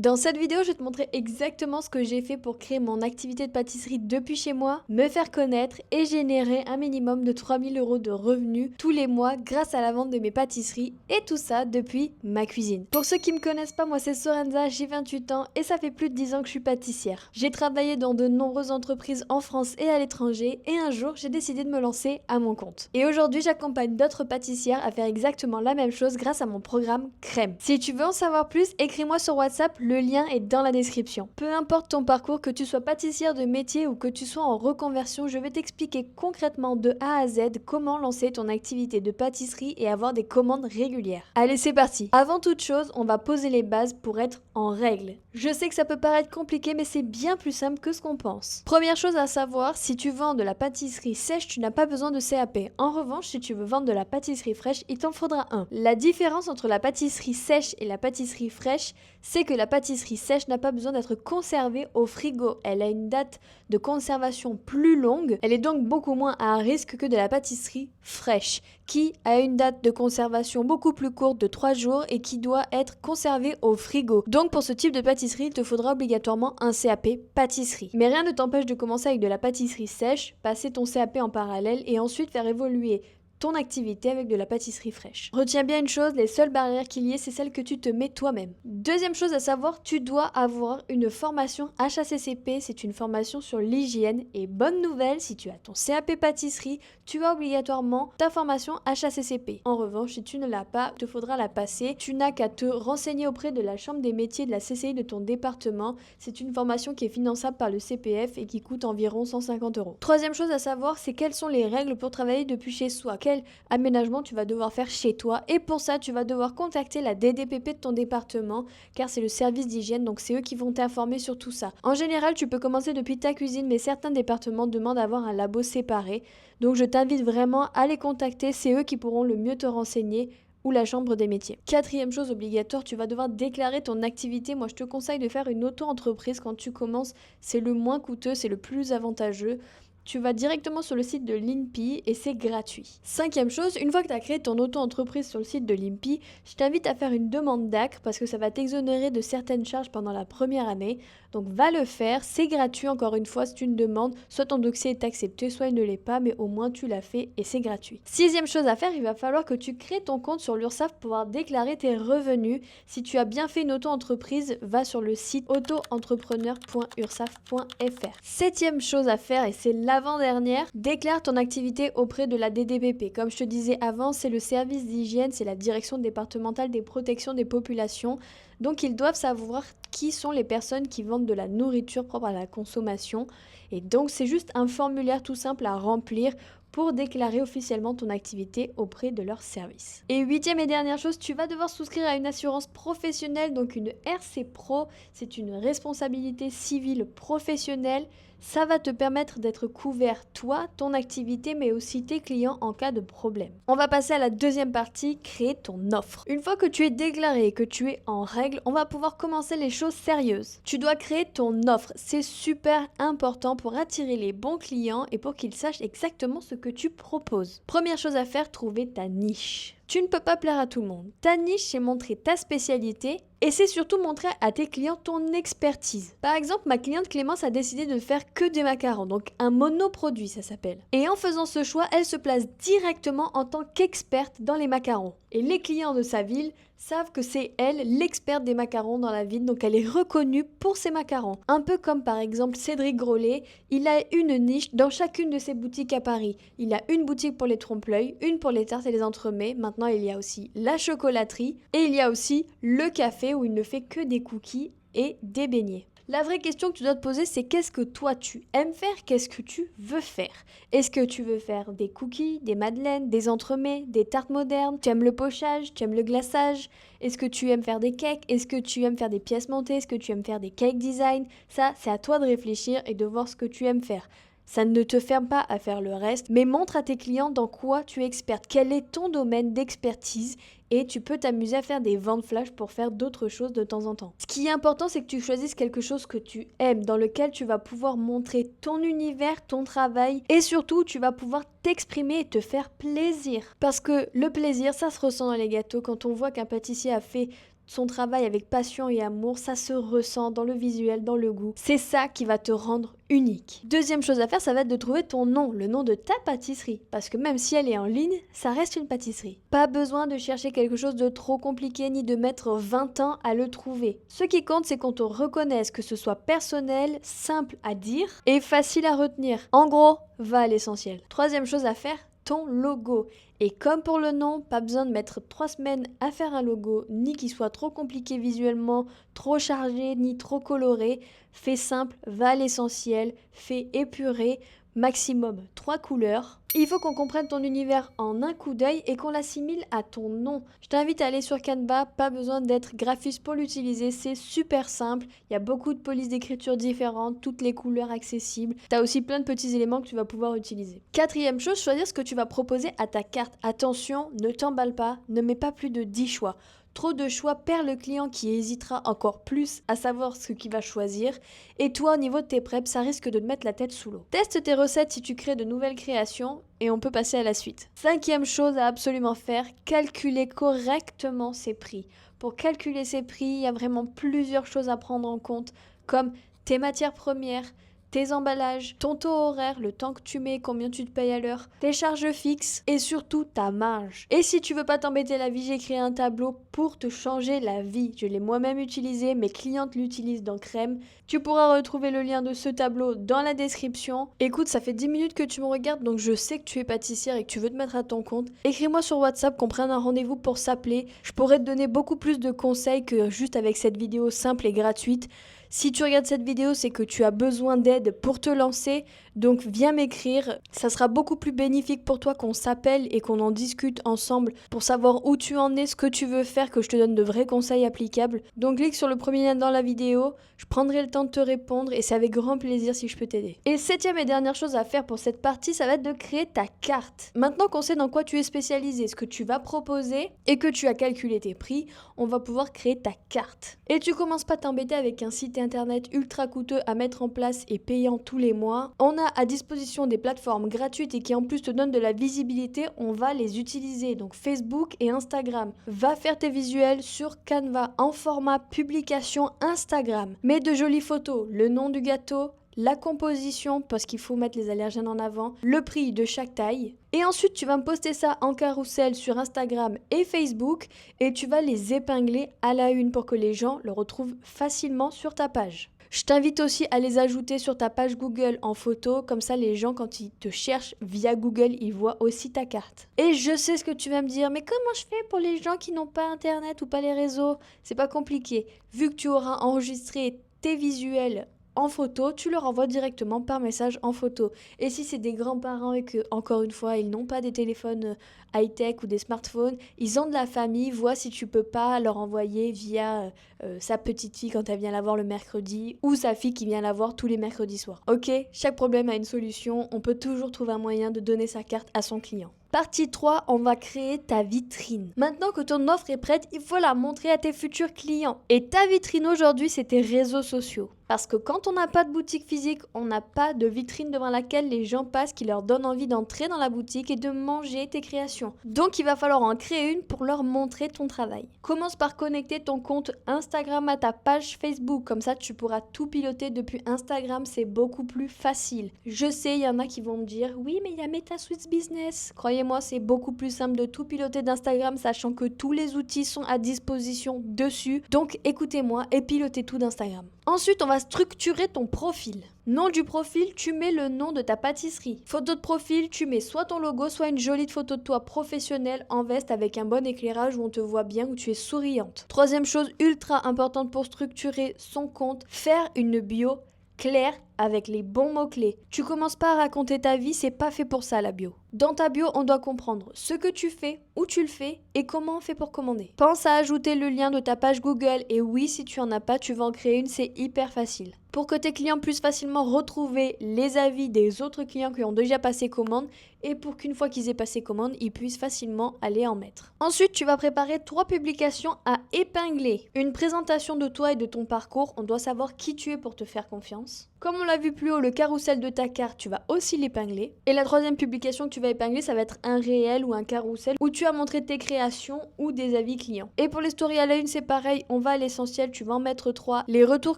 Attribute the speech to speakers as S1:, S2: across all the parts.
S1: Dans cette vidéo, je vais te montrer exactement ce que j'ai fait pour créer mon activité de pâtisserie depuis chez moi, me faire connaître et générer un minimum de 3000 € de revenus tous les mois grâce à la vente de mes pâtisseries et tout ça depuis ma cuisine. Pour ceux qui me connaissent pas, moi c'est Sorenza, j'ai 28 ans et ça fait plus de 10 ans que je suis pâtissière. J'ai travaillé dans de nombreuses entreprises en France et à l'étranger et un jour j'ai décidé de me lancer à mon compte. Et aujourd'hui j'accompagne d'autres pâtissières à faire exactement la même chose grâce à mon programme Crème. Si tu veux en savoir plus, écris-moi sur WhatsApp, le lien est dans la description. Peu importe ton parcours, que tu sois pâtissière de métier ou que tu sois en reconversion, je vais t'expliquer concrètement de A à Z comment lancer ton activité de pâtisserie et avoir des commandes régulières. Allez, c'est parti. Avant toute chose, on va poser les bases pour être en règle. Je sais que ça peut paraître compliqué, mais c'est bien plus simple que ce qu'on pense. Première chose à savoir, si tu vends de la pâtisserie sèche, tu n'as pas besoin de CAP. En revanche, si tu veux vendre de la pâtisserie fraîche, il t'en faudra un. La différence entre la pâtisserie sèche et la pâtisserie fraîche, c'est que la pâtisserie sèche n'a pas besoin d'être conservée au frigo. Elle a une date de conservation plus longue. Elle est donc beaucoup moins à risque que de la pâtisserie fraîche, qui a une date de conservation beaucoup plus courte de 3 jours et qui doit être conservée au frigo. Donc pour ce type de pâtisserie, il te faudra obligatoirement un CAP pâtisserie. Mais rien ne t'empêche de commencer avec de la pâtisserie sèche, passer ton CAP en parallèle et ensuite faire évoluer ton activité avec de la pâtisserie fraîche. Retiens bien une chose, les seules barrières qu'il y ait, c'est celles que tu te mets toi-même. Deuxième chose à savoir, tu dois avoir une formation HACCP, c'est une formation sur l'hygiène. Et bonne nouvelle, si tu as ton CAP pâtisserie, tu as obligatoirement ta formation HACCP. En revanche, si tu ne l'as pas, il te faudra la passer. Tu n'as qu'à te renseigner auprès de la chambre des métiers de la CCI de ton département. C'est une formation qui est finançable par le CPF et qui coûte environ 150 €. Troisième chose à savoir, c'est quelles sont les règles pour travailler depuis chez soi. Quel aménagement tu vas devoir faire chez toi, et pour ça tu vas devoir contacter la DDPP de ton département car c'est le service d'hygiène, donc c'est eux qui vont t'informer sur tout ça. En général tu peux commencer depuis ta cuisine, mais certains départements demandent d'avoir un labo séparé, donc je t'invite vraiment à les contacter, c'est eux qui pourront le mieux te renseigner, ou la chambre des métiers. Quatrième chose obligatoire, tu vas devoir déclarer ton activité. Moi je te conseille de faire une auto-entreprise quand tu commences, c'est le moins coûteux, c'est le plus avantageux. Tu vas directement sur le site de l'INPI et c'est gratuit. Cinquième chose, une fois que tu as créé ton auto-entreprise sur le site de l'INPI, je t'invite à faire une demande d'ACRE parce que ça va t'exonérer de certaines charges pendant la première année. Donc va le faire, c'est gratuit encore une fois, c'est une demande, soit ton dossier est accepté, soit il ne l'est pas, mais au moins tu l'as fait et c'est gratuit. Sixième chose à faire, il va falloir que tu crées ton compte sur l'URSSAF pour pouvoir déclarer tes revenus. Si tu as bien fait une auto-entreprise, va sur le site auto-entrepreneur.ursaf.fr. Septième chose à faire, et c'est l'avant-dernière, déclare ton activité auprès de la DDPP. Comme je te disais avant, c'est le service d'hygiène, c'est la direction départementale des protections des populations. Donc ils doivent savoir qui sont les personnes qui vendent de la nourriture propre à la consommation. Et donc c'est juste un formulaire tout simple à remplir pour déclarer officiellement ton activité auprès de leur service. Et huitième et dernière chose, tu vas devoir souscrire à une assurance professionnelle, donc une RC Pro, c'est une responsabilité civile professionnelle. Ça va te permettre d'être couvert, toi, ton activité, mais aussi tes clients en cas de problème. On va passer à la deuxième partie, créer ton offre. Une fois que tu es déclaré et que tu es en règle, on va pouvoir commencer les choses sérieuses. Tu dois créer ton offre. C'est super important pour attirer les bons clients et pour qu'ils sachent exactement ce que tu proposes. Première chose à faire, trouver ta niche. Tu ne peux pas plaire à tout le monde. Ta niche, c'est montrer ta spécialité et c'est surtout montrer à tes clients ton expertise. Par exemple, ma cliente Clémence a décidé de faire que des macarons, donc un monoproduit ça s'appelle. Et en faisant ce choix, elle se place directement en tant qu'experte dans les macarons. Et les clients de sa ville savent que c'est elle l'experte des macarons dans la ville, donc elle est reconnue pour ses macarons. Un peu comme par exemple Cédric Grolet, il a une niche dans chacune de ses boutiques à Paris. Il a une boutique pour les trompe-l'œil, une pour les tartes et les entremets, maintenant il y a aussi la chocolaterie et il y a aussi le café où il ne fait que des cookies et des beignets. La vraie question que tu dois te poser, c'est qu'est-ce que toi tu aimes faire, qu'est-ce que tu veux faire? Est-ce que tu veux faire des cookies, des madeleines, des entremets, des tartes modernes? Tu aimes le pochage, tu aimes le glaçage? Est-ce que tu aimes faire des cakes? Est-ce que tu aimes faire des pièces montées? Est-ce que tu aimes faire des cake design? Ça, c'est à toi de réfléchir et de voir ce que tu aimes faire. Ça ne te ferme pas à faire le reste, mais montre à tes clients dans quoi tu es experte, quel est ton domaine d'expertise et tu peux t'amuser à faire des ventes flash pour faire d'autres choses de temps en temps. Ce qui est important, c'est que tu choisisses quelque chose que tu aimes, dans lequel tu vas pouvoir montrer ton univers, ton travail et surtout tu vas pouvoir t'exprimer et te faire plaisir. Parce que le plaisir, ça se ressent dans les gâteaux. Quand on voit qu'un pâtissier a fait son travail avec passion et amour, ça se ressent dans le visuel, dans le goût. C'est ça qui va te rendre unique. Deuxième chose à faire, ça va être de trouver ton nom, le nom de ta pâtisserie. Parce que même si elle est en ligne, ça reste une pâtisserie. Pas besoin de chercher quelque chose de trop compliqué ni de mettre 20 ans à le trouver. Ce qui compte, c'est qu'on te reconnaisse, que ce soit personnel, simple à dire et facile à retenir. En gros, va à l'essentiel. Troisième chose à faire, ton logo. Et comme pour le nom, pas besoin de mettre 3 semaines à faire un logo, ni qu'il soit trop compliqué visuellement, trop chargé, ni trop coloré. Fais simple, va à l'essentiel, fais épuré, maximum 3 couleurs. Il faut qu'on comprenne ton univers en un coup d'œil et qu'on l'assimile à ton nom. Je t'invite à aller sur Canva, pas besoin d'être graphiste pour l'utiliser, c'est super simple. Il y a beaucoup de polices d'écriture différentes, toutes les couleurs accessibles. Tu as aussi plein de petits éléments que tu vas pouvoir utiliser. Quatrième chose, choisir ce que tu vas proposer à ta carte. Attention, ne t'emballe pas, ne mets pas plus de 10 choix. Trop de choix perd le client qui hésitera encore plus à savoir ce qu'il va choisir. Et toi, au niveau de tes preps, ça risque de te mettre la tête sous l'eau. Teste tes recettes si tu crées de nouvelles créations et on peut passer à la suite. Cinquième chose à absolument faire, calculer correctement ses prix. Pour calculer ses prix, il y a vraiment plusieurs choses à prendre en compte, comme tes matières premières, tes emballages, ton taux horaire, le temps que tu mets, combien tu te payes à l'heure, tes charges fixes et surtout ta marge. Et si tu veux pas t'embêter la vie, j'ai créé un tableau pour te changer la vie. Je l'ai moi-même utilisé, mes clientes l'utilisent dans Crème. Tu pourras retrouver le lien de ce tableau dans la description. Écoute, ça fait 10 minutes que tu me regardes, donc je sais que tu es pâtissière et que tu veux te mettre à ton compte. Écris-moi sur WhatsApp qu'on prenne un rendez-vous pour s'appeler. Je pourrais te donner beaucoup plus de conseils que juste avec cette vidéo simple et gratuite. Si tu regardes cette vidéo, c'est que tu as besoin d'aide pour te lancer, donc viens m'écrire. Ça sera beaucoup plus bénéfique pour toi qu'on s'appelle et qu'on en discute ensemble pour savoir où tu en es, ce que tu veux faire, que je te donne de vrais conseils applicables. Donc clique sur le premier lien dans la vidéo, je prendrai le temps de te répondre et c'est avec grand plaisir si je peux t'aider. Et septième et dernière chose à faire pour cette partie, ça va être de créer ta carte. Maintenant qu'on sait dans quoi tu es spécialisé, ce que tu vas proposer et que tu as calculé tes prix, on va pouvoir créer ta carte. Et tu commences pas à t'embêter avec un site internet ultra coûteux à mettre en place et payant tous les mois. On a à disposition des plateformes gratuites et qui en plus te donnent de la visibilité, on va les utiliser. Donc Facebook et Instagram. Va faire tes visuels sur Canva en format publication Instagram. Mets de jolies photos, le nom du gâteau, la composition, parce qu'il faut mettre les allergènes en avant, le prix de chaque taille. Et ensuite, tu vas me poster ça en carrousel sur Instagram et Facebook et tu vas les épingler à la une pour que les gens le retrouvent facilement sur ta page. Je t'invite aussi à les ajouter sur ta page Google en photo, comme ça les gens quand ils te cherchent via Google, ils voient aussi ta carte. Et je sais ce que tu vas me dire, mais comment je fais pour les gens qui n'ont pas internet ou pas les réseaux? C'est pas compliqué. Vu que tu auras enregistré tes visuels en photo, tu leur envoies directement par message en photo. Et si c'est des grands-parents et que, encore une fois, ils n'ont pas des téléphones high-tech ou des smartphones, ils ont de la famille, vois si tu peux pas leur envoyer via sa petite fille quand elle vient la voir le mercredi ou sa fille qui vient la voir tous les mercredis soirs. Ok, chaque problème a une solution, on peut toujours trouver un moyen de donner sa carte à son client. Partie 3, on va créer ta vitrine. Maintenant que ton offre est prête, il faut la montrer à tes futurs clients. Et ta vitrine aujourd'hui, c'est tes réseaux sociaux. Parce que quand on n'a pas de boutique physique, on n'a pas de vitrine devant laquelle les gens passent qui leur donne envie d'entrer dans la boutique et de manger tes créations. Donc il va falloir en créer une pour leur montrer ton travail. Commence par connecter ton compte Instagram à ta page Facebook. Comme ça, tu pourras tout piloter depuis Instagram, c'est beaucoup plus facile. Je sais, il y en a qui vont me dire « Oui, mais il y a MetaSuite Business ». Croyez-moi, c'est beaucoup plus simple de tout piloter d'Instagram, sachant que tous les outils sont à disposition dessus. Donc écoutez-moi et pilotez tout d'Instagram. Ensuite, on va structurer ton profil. Nom du profil, tu mets le nom de ta pâtisserie. Photo de profil, tu mets soit ton logo, soit une jolie photo de toi professionnelle en veste avec un bon éclairage où on te voit bien, où tu es souriante. Troisième chose ultra importante pour structurer son compte, faire une bio claire avec les bons mots-clés. Tu commences pas à raconter ta vie, c'est pas fait pour ça la bio. Dans ta bio, on doit comprendre ce que tu fais, où tu le fais et comment on fait pour commander. Pense à ajouter le lien de ta page Google et oui, si tu en as pas, tu vas en créer une, c'est hyper facile. Pour que tes clients puissent facilement retrouver les avis des autres clients qui ont déjà passé commande et pour qu'une fois qu'ils aient passé commande, ils puissent facilement aller en mettre. Ensuite, tu vas préparer 3 publications à épingler. Une présentation de toi et de ton parcours, on doit savoir qui tu es pour te faire confiance. Comme on l'a l'a vu plus haut, le carrousel de ta carte, tu vas aussi l'épingler. Et la troisième publication que tu vas épingler, ça va être un réel ou un carrousel où tu as montré tes créations ou des avis clients. Et pour les stories à la une, c'est pareil, on va à l'essentiel, tu vas en mettre 3, les retours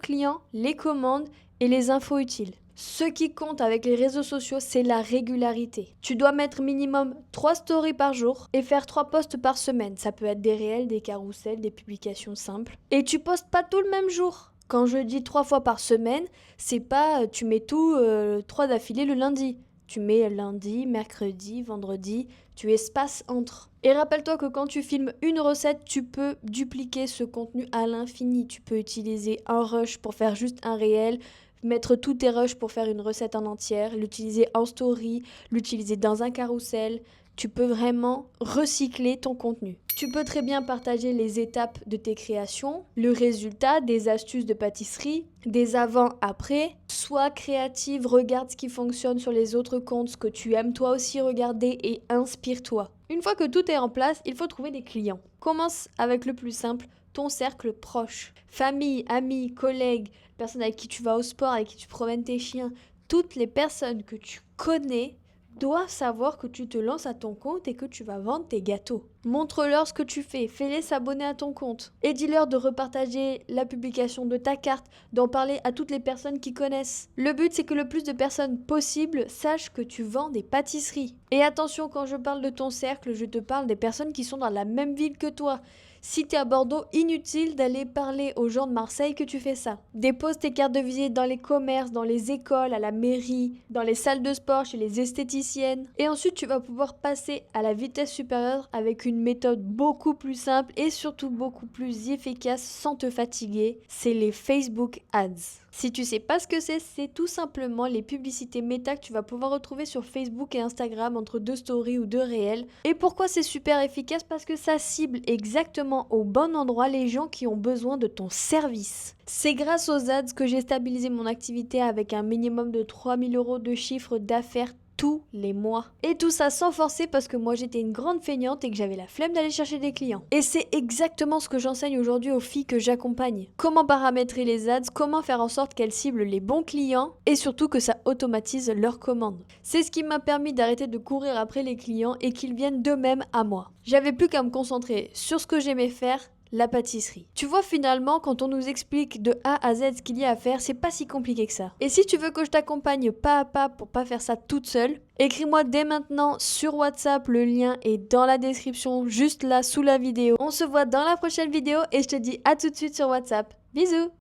S1: clients, les commandes et les infos utiles. Ce qui compte avec les réseaux sociaux, c'est la régularité. Tu dois mettre minimum 3 stories par jour et faire 3 posts par semaine. Ça peut être des réels, des carousels, des publications simples. Et tu postes pas tout le même jour. Quand je dis 3 fois par semaine, c'est pas tu mets tout 3 d'affilée le lundi. Tu mets lundi, mercredi, vendredi, tu espaces entre. Et rappelle-toi que quand tu filmes une recette, tu peux dupliquer ce contenu à l'infini. Tu peux utiliser un rush pour faire juste un réel, mettre tous tes rushs pour faire une recette en entière, l'utiliser en story, l'utiliser dans un carrousel. Tu peux vraiment recycler ton contenu. Tu peux très bien partager les étapes de tes créations, le résultat, des astuces de pâtisserie, des avant-après. Sois créative, regarde ce qui fonctionne sur les autres comptes, ce que tu aimes toi aussi regarder et inspire-toi. Une fois que tout est en place, il faut trouver des clients. Commence avec le plus simple, ton cercle proche. Famille, amis, collègues, personnes avec qui tu vas au sport, avec qui tu promènes tes chiens. Toutes les personnes que tu connais doivent savoir que tu te lances à ton compte et que tu vas vendre tes gâteaux. Montre-leur ce que tu fais, fais-les s'abonner à ton compte. Et dis-leur de repartager la publication de ta carte, d'en parler à toutes les personnes qui connaissent. Le but, c'est que le plus de personnes possible sachent que tu vends des pâtisseries. Et attention, quand je parle de ton cercle, je te parle des personnes qui sont dans la même ville que toi. Si tu es à Bordeaux, inutile d'aller parler aux gens de Marseille que tu fais ça. Dépose tes cartes de visite dans les commerces, dans les écoles, à la mairie, dans les salles de sport, chez les esthéticiennes. Et ensuite, tu vas pouvoir passer à la vitesse supérieure avec une méthode beaucoup plus simple et surtout beaucoup plus efficace sans te fatiguer. C'est les Facebook Ads. Si tu sais pas ce que c'est tout simplement les publicités méta que tu vas pouvoir retrouver sur Facebook et Instagram entre 2 stories ou 2 réels. Et pourquoi c'est super efficace? Parce que ça cible exactement au bon endroit les gens qui ont besoin de ton service. C'est grâce aux ads que j'ai stabilisé mon activité avec un minimum de 3 000 € de chiffre d'affaires tous les mois. Et tout ça sans forcer parce que moi j'étais une grande feignante et que j'avais la flemme d'aller chercher des clients. Et c'est exactement ce que j'enseigne aujourd'hui aux filles que j'accompagne. Comment paramétrer les ads, comment faire en sorte qu'elles ciblent les bons clients et surtout que ça automatise leurs commandes. C'est ce qui m'a permis d'arrêter de courir après les clients et qu'ils viennent d'eux-mêmes à moi. J'avais plus qu'à me concentrer sur ce que j'aimais faire, la pâtisserie. Tu vois, finalement, quand on nous explique de A à Z ce qu'il y a à faire, c'est pas si compliqué que ça. Et si tu veux que je t'accompagne pas à pas pour pas faire ça toute seule, écris-moi dès maintenant sur WhatsApp, le lien est dans la description, juste là sous la vidéo. On se voit dans la prochaine vidéo et je te dis à tout de suite sur WhatsApp. Bisous!